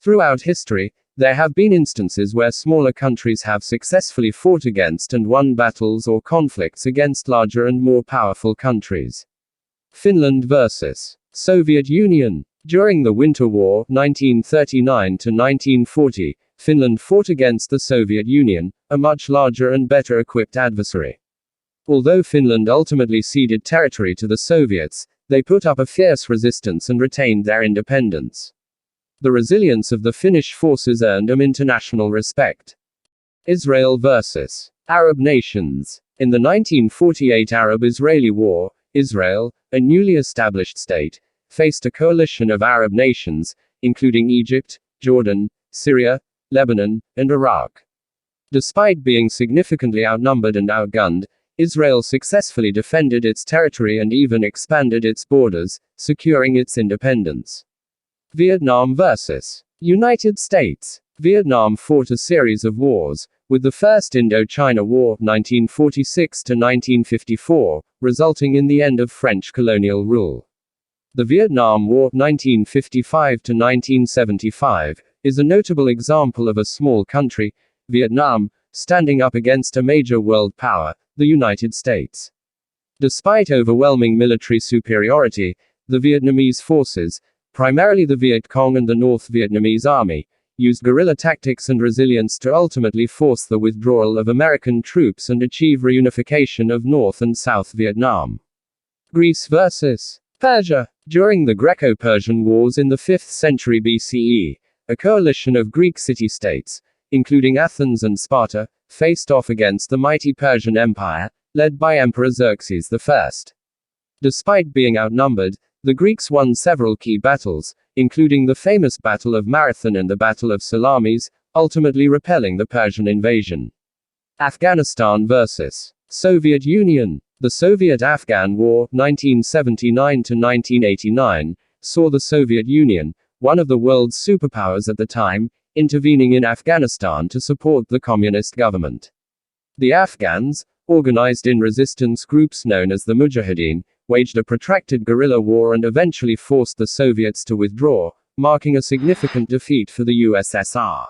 Throughout history, there have been instances where smaller countries have successfully fought against and won battles or conflicts against larger and more powerful countries. Finland vs. Soviet Union. During the Winter War, 1939 to 1940, Finland fought against the Soviet Union, a much larger and better equipped adversary. Although Finland ultimately ceded territory to the Soviets, they put up a fierce resistance and retained their independence. The resilience of the Finnish forces earned them international respect. Israel vs. Arab nations. In the 1948 Arab-Israeli War, Israel, a newly established state, faced a coalition of Arab nations, including Egypt, Jordan, Syria, Lebanon, and Iraq. Despite being significantly outnumbered and outgunned, Israel successfully defended its territory and even expanded its borders, securing its independence. Vietnam vs. United States. Vietnam fought a series of wars, with the First Indochina War, 1946 to 1954, resulting in the end of French colonial rule. The Vietnam War, 1955 to 1975, is a notable example of a small country, Vietnam, standing up against a major world power, the United States. Despite overwhelming military superiority, the Vietnamese forces, primarily the Viet Cong and the North Vietnamese Army, used guerrilla tactics and resilience to ultimately force the withdrawal of American troops and achieve reunification of North and South Vietnam. Greece vs. Persia. During the Greco-Persian Wars in the 5th century BCE, a coalition of Greek city-states, including Athens and Sparta, faced off against the mighty Persian Empire, led by Emperor Xerxes I. Despite being outnumbered, the Greeks won several key battles, including the famous Battle of Marathon and the Battle of Salamis, ultimately repelling the Persian invasion. Afghanistan vs. Soviet Union. The Soviet-Afghan War, 1979 to 1989, saw the Soviet Union, one of the world's superpowers at the time, intervening in Afghanistan to support the communist government. The Afghans, organized in resistance groups known as the Mujahideen, waged a protracted guerrilla war and eventually forced the Soviets to withdraw, marking a significant defeat for the USSR.